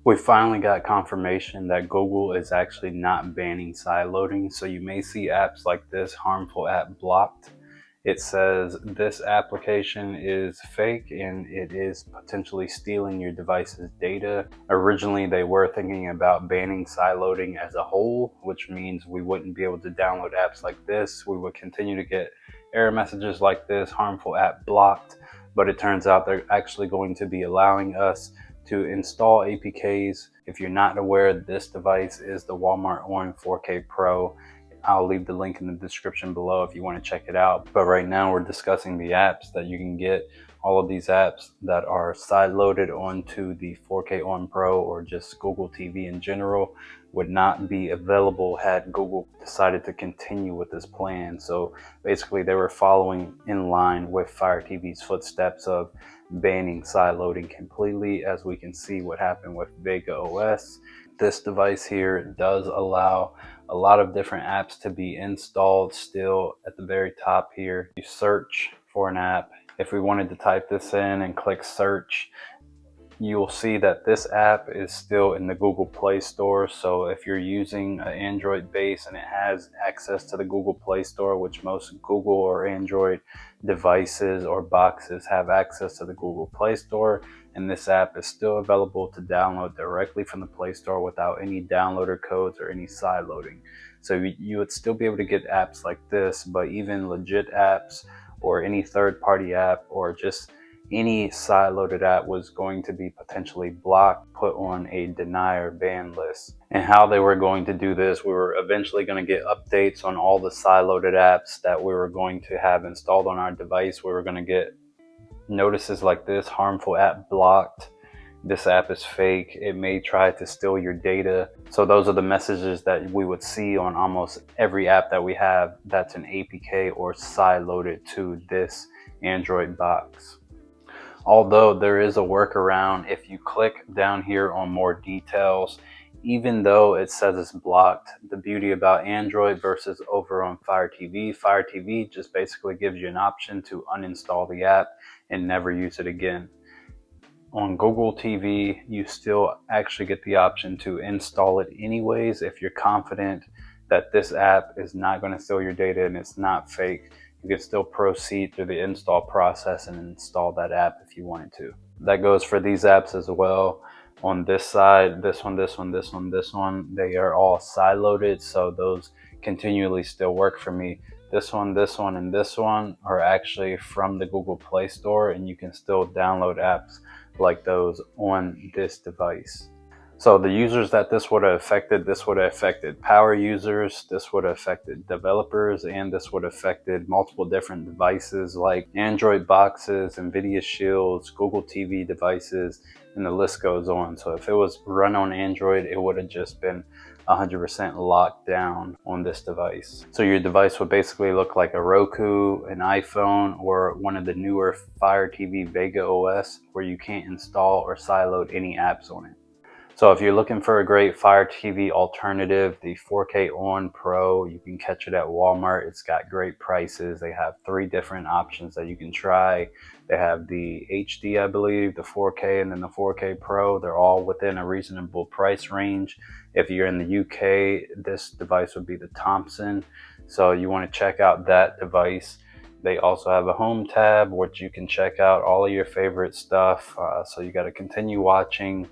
We finally got confirmation that Google is actually not banning sideloading, so you may see apps like this harmful app blocked. It says this application is fake and it is potentially stealing your device's data. Originally, they were thinking about banning sideloading as a whole, which means we wouldn't be able to download apps like this. We would continue to get error messages like this, harmful app blocked, but it turns out they're actually going to be allowing us to install APKs. If you're not aware, this device is the Walmart ON 4K Pro. I'll leave the link in the description below if you want to check it out. But right now we're discussing the apps that you can get. All of these apps that are side-loaded onto the 4K ON Pro or just Google TV in general would not be available had Google decided to continue with this plan. So basically they were following in line with Fire TV's footsteps of banning side-loading completely, as we can see what happened with Vega OS. This device here does allow a lot of different apps to be installed. Still at the very top here, you search for an app. If we wanted to type this in and click search, you will see that this app is still in the Google Play Store. So if you're using an Android base and it has access to the Google Play Store, which most Google or Android devices or boxes have access to the Google Play Store, and this app is still available to download directly from the Play Store without any downloader codes or any side loading. So you would still be able to get apps like this, but even legit apps or any third-party app or just any side-loaded app was going to be potentially blocked, put on a deny or ban list. And how they were going to do this, we were eventually going to get updates on all the side-loaded apps that we were going to have installed on our device. We were going to get notices like this: harmful app blocked, this app is fake, it may try to steal your data. So those are the messages that we would see on almost every app that we have that's an APK or side-loaded to this Android box. Although there is a workaround, if you click down here on more details, even though it says it's blocked, the beauty about Android versus over on Fire TV just basically gives you an option to uninstall the app and never use it again. On Google TV, you still actually get the option to install it anyways if you're confident that this app is not going to steal your data and it's not fake. You can still proceed through the install process and install that app if you wanted to. That goes for these apps as well. On this side, this one, they are all side-loaded, so those continually still work for me. This one, and this one are actually from the Google Play Store, and you can still download apps like those on this device. So the users that this would have affected power users, this would have affected developers, and this would have affected multiple different devices like Android boxes, NVIDIA Shields, Google TV devices, and the list goes on. So if it was run on Android, it would have just been 100% locked down on this device. So your device would basically look like a Roku, an iPhone, or one of the newer Fire TV Vega OS where you can't install or sideload any apps on it. So if you're looking for a great Fire TV alternative, the 4K ON Pro, you can catch it at Walmart. It's got great prices. They have 3 different options that you can try. They have the HD, I believe, the 4K, and then the 4K Pro. They're all within a reasonable price range. If you're in the UK, this device would be the Thompson. So you want to check out that device. They also have a home tab, which you can check out all of your favorite stuff. So you got to continue watching.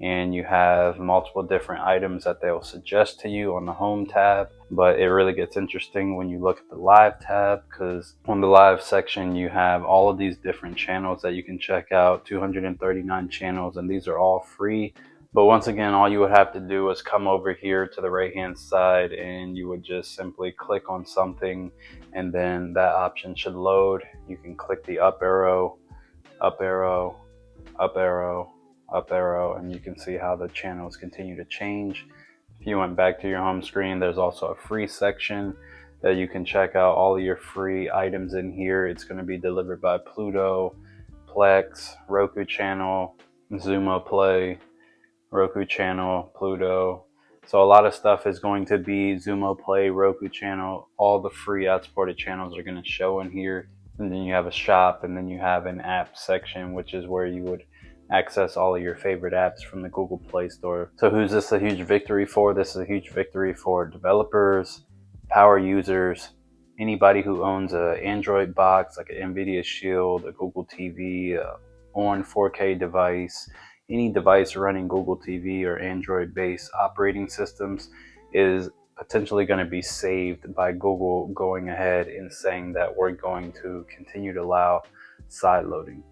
And you have multiple different items that they'll suggest to you on the home tab. But it really gets interesting when you look at the live tab, because on the live section you have all of these different channels that you can check out, 239 channels, and these are all free. But once again, all you would have to do is come over here to the right hand side and you would just simply click on something, and then that option should load. You can click the up arrow, up arrow, up arrow, up arrow, and you can see how the channels continue to change. If you went back to your home screen, there's also a free section that you can check out all of your free items in here. It's going to be delivered by Pluto, Plex, Roku channel, Xumo Play, Roku channel, Pluto. So a lot of stuff is going to be Xumo Play, Roku channel. All the free ad-supported channels are going to show in here. And then you have a shop, and then you have an app section, which is where you would access all of your favorite apps from the Google Play Store. So who's this a huge victory for? This is a huge victory for developers, power users, anybody who owns an Android box like an NVIDIA Shield, a Google TV, on 4K device. Any device running Google TV or Android-based operating systems is potentially going to be saved by Google going ahead and saying that we're going to continue to allow sideloading.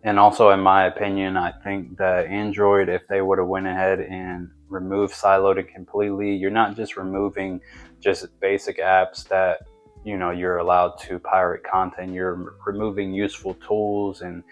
And also, in my opinion, I think that Android, if they would have went ahead and removed sideloading completely, you're not just removing just basic apps that you're allowed to pirate content. You're removing useful tools and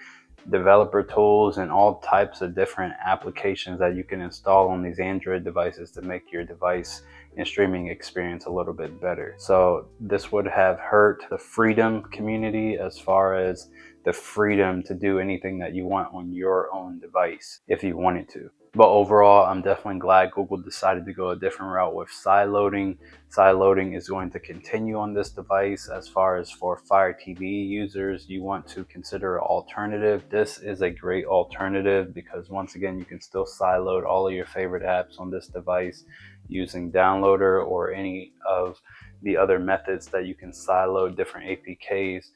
developer tools and all types of different applications that you can install on these Android devices to make your device and streaming experience a little bit better. So this would have hurt the freedom community as far as the freedom to do anything that you want on your own device if you wanted to. But overall, I'm definitely glad Google decided to go a different route with sideloading. Sideloading is going to continue on this device. As far as for Fire TV users, you want to consider an alternative. This is a great alternative because once again, you can still sideload all of your favorite apps on this device using Downloader or any of the other methods that you can sideload different APKs.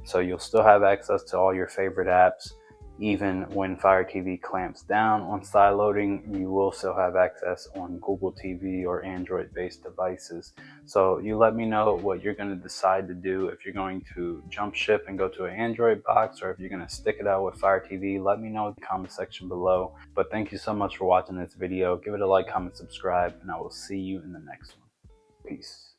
So you'll still have access to all your favorite apps. Even when Fire TV clamps down on sideloading, you will still have access on Google TV or Android-based devices. So you let me know what you're going to decide to do. If you're going to jump ship and go to an Android box, or if you're going to stick it out with Fire TV, let me know in the comment section below. But thank you so much for watching this video. Give it a like, comment, subscribe, and I will see you in the next one. Peace.